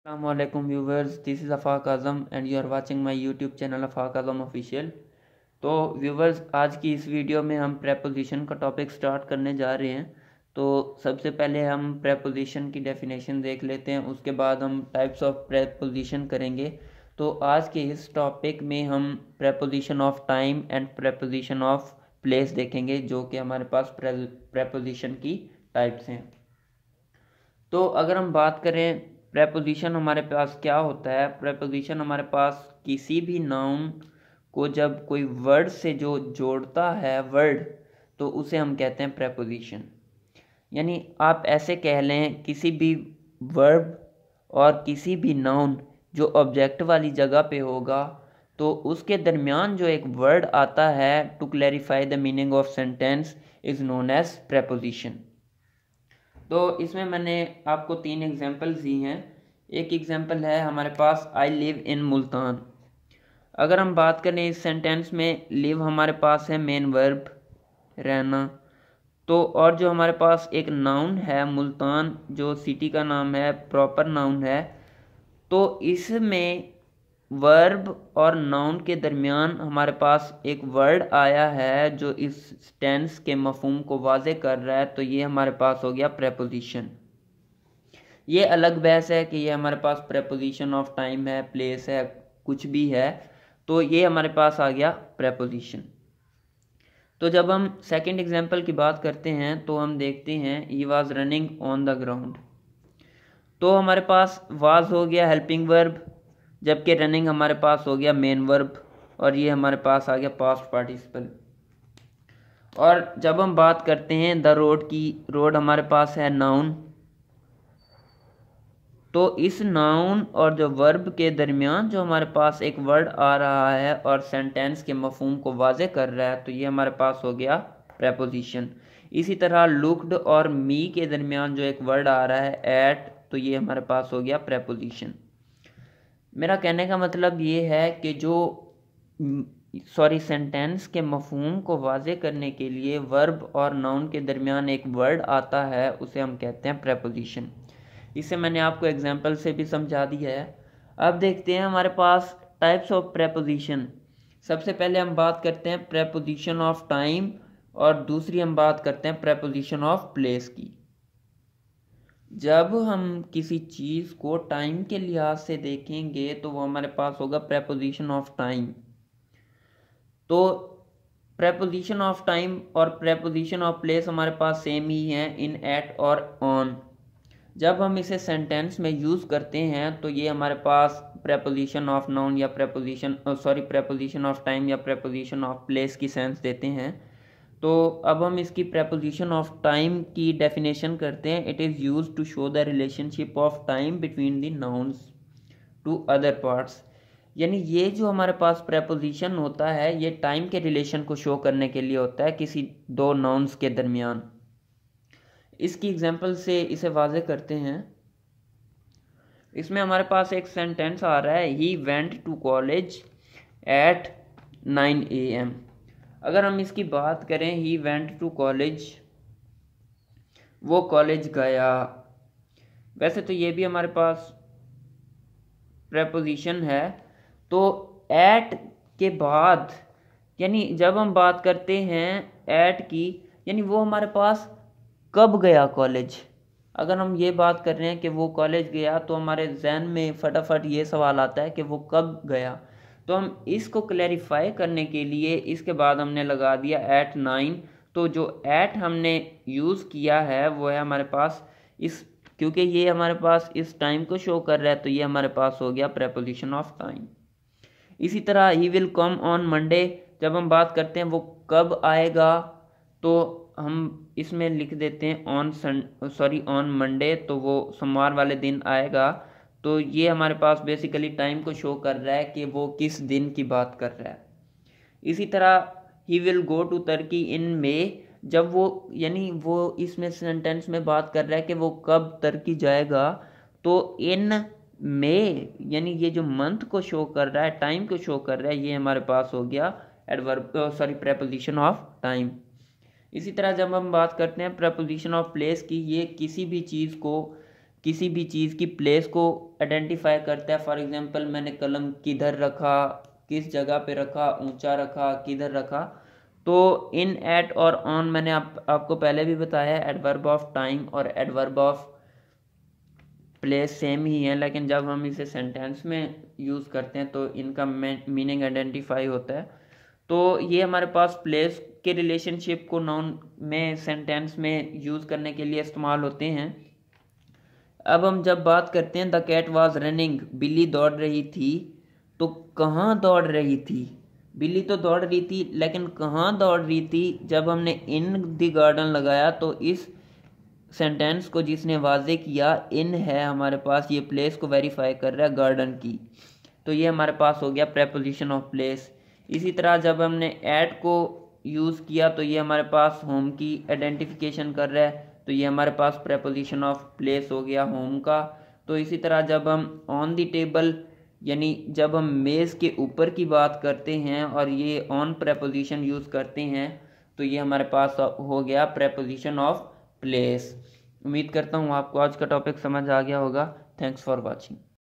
Assalamualaikum viewers, this is Afaq Azam and you are watching my YouTube channel Afaq Azam Official। तो viewers, आज की इस video में हम प्रेपोजिशन का टॉपिक स्टार्ट करने जा रहे हैं। तो सबसे पहले हम प्रेपोजिशन की डेफिनेशन देख लेते हैं, उसके बाद हम टाइप्स ऑफ प्रेपोजिशन करेंगे। तो आज के इस टॉपिक में हम preposition of time and preposition of place देखेंगे, जो कि हमारे पास प्रेपोजिशन की टाइप्स हैं। तो अगर हम बात करें प्रेपोजिशन हमारे पास क्या होता है, प्रेपोजिशन हमारे पास किसी भी नाउन को जब कोई वर्ड से जो जोड़ता है वर्ड, तो उसे हम कहते हैं प्रेपोजिशन। यानी आप ऐसे कह लें, किसी भी वर्ब और किसी भी नाउन जो ऑब्जेक्ट वाली जगह पे होगा, तो उसके दरमियान जो एक वर्ड आता है to clarify the meaning of sentence is known as preposition. तो इसमें मैंने आपको 3 एग्जांपल्स दी हैं। एक एग्जांपल है हमारे पास आई लिव इन मुल्तान। अगर हम बात करें इस सेंटेंस में, लिव हमारे पास है मेन वर्ब रहना, तो और जो हमारे पास एक नाउन है मुल्तान, जो सिटी का नाम है, प्रॉपर नाउन है, तो इसमें वर्ब और नाउन के दरमियान हमारे पास एक वर्ड आया है जो इस टेंस के मफहूम को वाज़े कर रहा है, तो ये हमारे पास हो गया प्रेपोजिशन। ये अलग बहस है कि ये हमारे पास प्रेपोजिशन ऑफ टाइम है, प्लेस है, कुछ भी है, तो ये हमारे पास आ गया प्रेपोजिशन। तो जब हम सेकंड एग्जांपल की बात करते हैं तो हम देखते हैं he was running on the ground. तो हमारे पास वाज हो गया हेल्पिंग वर्ब, जबकि रनिंग हमारे पास हो गया मेन वर्ब, और ये हमारे पास आ गया पास्ट पार्टिसिपल। और जब हम बात करते हैं द रोड की, रोड हमारे पास है नाउन, तो इस नाउन और जो वर्ब के दरमियान जो हमारे पास एक वर्ड आ रहा है और सेंटेंस के मफहूम को वाज़े कर रहा है, तो ये हमारे पास हो गया प्रेपोजिशन। इसी तरह लुक्ड और मी के दरमियान जो एक वर्ड आ रहा है एट, तो ये हमारे पास हो गया प्रेपोजिशन। मेरा कहने का मतलब ये है कि जो सेंटेंस के मफहूम को वाज़े करने के लिए वर्ब और नाउन के दरमियान एक वर्ड आता है, उसे हम कहते हैं प्रेपोजिशन। इसे मैंने आपको एग्जांपल से भी समझा दिया है। अब देखते हैं हमारे पास टाइप्स ऑफ प्रेपोजिशन। सबसे पहले हम बात करते हैं प्रेपोजिशन ऑफ टाइम, और दूसरी हम बात करते हैं प्रेपोजिशन ऑफ प्लेस की। जब हम किसी चीज़ को टाइम के लिहाज से देखेंगे तो वो हमारे पास होगा प्रेपोजिशन ऑफ टाइम। तो प्रेपोजिशन ऑफ टाइम और प्रेपोजिशन ऑफ प्लेस हमारे पास सेम ही हैं इन, एट और ऑन। जब हम इसे सेंटेंस में यूज़ करते हैं तो ये हमारे पास प्रेपोजिशन ऑफ नाउन या प्रेपोजिशन ऑफ टाइम या प्रेपोजिशन ऑफ प्लेस की सेंस देते हैं। तो अब हम इसकी प्रेपोजिशन ऑफ टाइम की डेफिनेशन करते हैं। It is used to show the relationship of time between the nouns to other parts. यानी ये जो हमारे पास प्रेपोजिशन होता है, ये टाइम के रिलेशन को शो करने के लिए होता है किसी दो नाउन्स के दरमियान। इसकी एग्जांपल से इसे वाज़े करते हैं। इसमें हमारे पास एक सेंटेंस आ रहा है, he went to college at 9 AM। अगर हम इसकी बात करें, ही वेंट टू कॉलेज, वो कॉलेज गया। वैसे तो ये भी हमारे पास प्रेपोजिशन है। तो एट के बाद, यानी जब हम बात करते हैं एट की, यानी वो हमारे पास कब गया कॉलेज। अगर हम ये बात कर रहे हैं कि वो कॉलेज गया, तो हमारे जहन में फटाफट ये सवाल आता है कि वो कब गया। तो हम इसको क्लैरिफाई करने के लिए इसके बाद हमने लगा दिया एट 9। तो जो एट हमने यूज़ किया है वो है हमारे पास इस, क्योंकि ये हमारे पास इस टाइम को शो कर रहा है, तो ये हमारे पास हो गया प्रेपोजिशन ऑफ टाइम। इसी तरह he will come on Monday, जब हम बात करते हैं वो कब आएगा, तो हम इसमें लिख देते हैं ऑन मंडे, तो वो सोमवार वाले दिन आएगा। तो ये हमारे पास बेसिकली टाइम को शो कर रहा है कि वो किस दिन की बात कर रहा है। इसी तरह ही विल गो टू तुर्की इन मई, जब वो, यानी वो इसमें सेंटेंस में बात कर रहा है कि वो कब तुर्की जाएगा, तो इन मई, यानी ये जो मंथ को शो कर रहा है, टाइम को शो कर रहा है, ये हमारे पास हो गया प्रेपोजिशन ऑफ टाइम। इसी तरह जब हम बात करते हैं प्रेपोजिशन ऑफ प्लेस की, ये किसी भी चीज़ को किसी भी चीज़ की प्लेस को आइडेंटिफाई करता है। फॉर एग्जांपल मैंने कलम किधर रखा, किस जगह पे रखा, ऊंचा रखा, किधर रखा। तो इन, एट और ऑन मैंने आपको पहले भी बताया, एडवर्ब ऑफ टाइम और एडवर्ब ऑफ प्लेस सेम ही है, लेकिन जब हम इसे सेंटेंस में यूज़ करते हैं तो इनका मीनिंग आइडेंटिफाई होता है। तो ये हमारे पास प्लेस के रिलेशनशिप को नाउन में सेंटेंस में यूज़ करने के लिए इस्तेमाल होते हैं। अब हम जब बात करते हैं द कैट वॉज रनिंग, बिल्ली दौड़ रही थी, तो कहाँ दौड़ रही थी? बिल्ली तो दौड़ रही थी, लेकिन कहाँ दौड़ रही थी? जब हमने इन द गार्डन लगाया तो इस सेंटेंस को जिसने वाजे किया, इन है हमारे पास, ये प्लेस को वेरीफाई कर रहा है गार्डन की। तो ये हमारे पास हो गया प्रेपोजिशन ऑफ प्लेस। इसी तरह जब हमने एट को यूज़ किया तो ये हमारे पास होम की आइडेंटिफिकेशन कर रहा है, तो ये हमारे पास प्रेपोजिशन ऑफ प्लेस हो गया होम का। तो इसी तरह जब हम ऑन द टेबल, यानी जब हम मेज़ के ऊपर की बात करते हैं और ये ऑन प्रेपोजिशन यूज़ करते हैं, तो ये हमारे पास हो गया प्रेपोजिशन ऑफ प्लेस। उम्मीद करता हूँ आपको आज का टॉपिक समझ आ गया होगा। Thanks for watching.